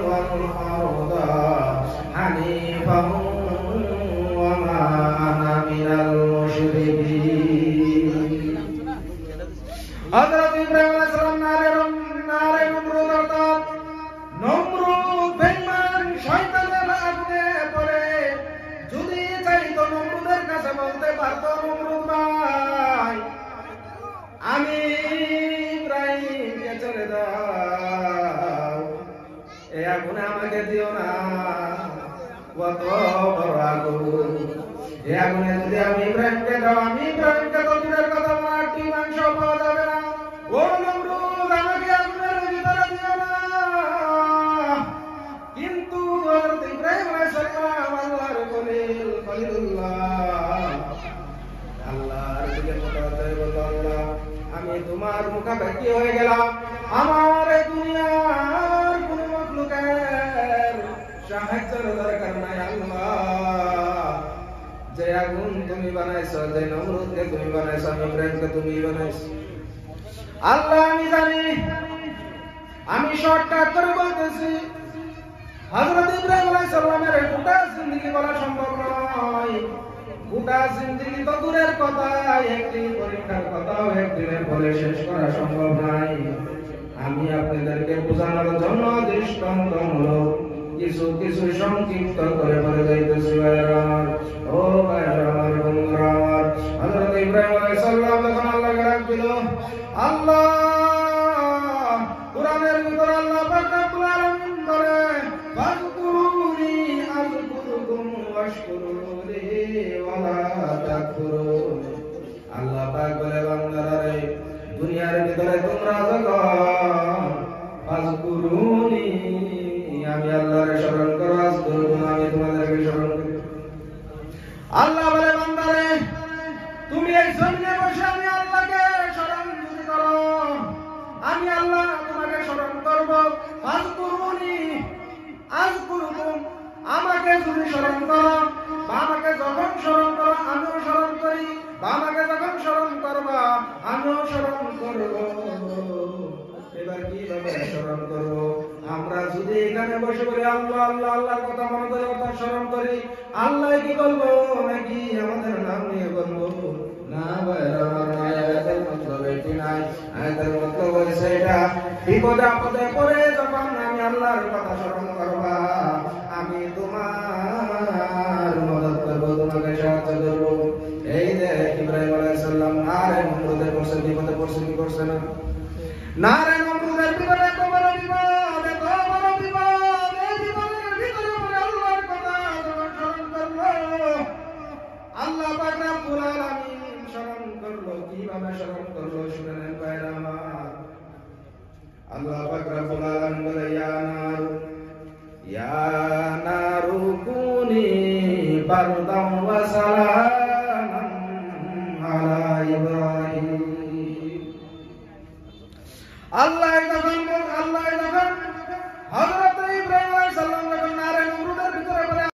والأرض حنيفا وما أنا من المشركين حضرت ইব্রাহিম আলাইহিস সালাম নারে নমরুদ অর্থাৎ নমরুদ বেঈমান শয়তানের আগুনে পড়ে যদি চাইতো নমরুদের কাছে বলতে পারতো নমরুদ ভাই আমি ইব্রাহিমকে ছেড়ে দাও এই আগুনে আমাকে দিও না কত বড় আগুন এই আগুনে যদি আমি ইব্রাহিমকে দাও আমি ইব্রাহিমকে তো দূরের কথা মাটি মাংস পাওয়া যাবে না ও নমরুদ আমাকে আগুনের ভিতরে দিও না কিন্তু হযরত ইব্রাহিম আলাইহিস সালাম আল্লাহর খলিলুল্লাহ আল্লাহর দিকে মোতাবেক বলল আল্লাহ আমি তোমার মুখাপেক্ষী হয়ে গেলাম আমার এই দুনিয়ার কোন মাখলুকের সাহায্যের দরকার নাই আল্লাহ যে আগুন তুমি বানাইছো যে নমরুদকে তুমি বানাইছো আমি ইব্রাহিমকে তুমি বানাইছো আল্লাহ আমি জানি আমি শর্টকাট করে বলতেছি হযরত ইব্রাহিম আলাইহিস সালামের গোটা জিন্দেগি বলা সম্ভব নয় গোটা জিন্দেগি তো দূরের কথা একটি পরীক্ষার কথাও একদিনের পরে শেষ করা সম্ভব নাই আমি আপনাদেরকে বোঝানোর জন্য দৃষ্টান্তমূলক কিছু কিছু সংক্ষিপ্ত করে বলে যাইতেছি ভাইরা ও ভাইরা বন্ধুরা হযরত ইব্রাহিম আলাইহিস সালাম যখন আল্লাহকে ডাক দিল আল্লাহ কোরআনের ভিতরে আল্লাহ পাক রব্বুল আলামিন বলে ফাযকুরুনি আযকুরুকুম ওয়াশকুরুনি ওয়ালা তাকফুরুন আল্লাহ পাক বলে বান্দারা রে দুনিয়ার ভিতরে তোমরা যখন ফাযকুরুনি আমি আল্লাহকে স্মরণ করো আযকুরুকুম আমি তোমাদেরকে স্মরণ করি আল্লাহ বলে বান্দারে তুমি এই জমিনে বসে আমি আল্লাহকে স্মরণ যদি করো আমি আল্লাহ তোমাকে স্মরণ করব ফাযকুরুনি আযকুরুকুম আমাকে যদি স্মরণ করো বা আমাকে যখন স্মরণ করো আমিও স্মরণ করি বা আমাকে যখন স্মরণ করবা আমিও স্মরণ করব এবার কিভাবে স্মরণ করব আমরা যদি এখানে বসে বলি আল্লাহ আল্লাহ আল্লাহর কথা মনে করে কথা স্মরণ করি আল্লাহ কি বলবো নাকি আমাদের নাম নিয়ে বলবো না ভাইরা আমার আয়াতের মতলব এটি নাই আয়াতের মতলব হচ্ছে এটা বিপদে আপদে পড়ে যখন আমি আল্লাহর কথা স্মরণ করবা আমি তোমার মদদ করব তোমাকে সাহায্য করব এই দেখ ইব্রাহিম আলাইহিস সালাম নারে নমরুদের পড়ছে বিপদে পড়ছে কি করছে না নারে নমরুদের বিপদে এত বড় বিপদ এত বড় বিপদ এই বিপদের ভিতরে পড়ে আল্লাহর কথা যখন স্মরণ করলো আল্লাহ পাক রব্বুল আলামিন স্মরণ করলো কিভাবে স্মরণ করলো শুনেন ভাইরা আমার আল্লাহ পাক রব্বুল আলামিন বলে ইয়া নারু কুনি বারদাম ওয়া সালামান আলা ইব্রাহিম আল্লাহ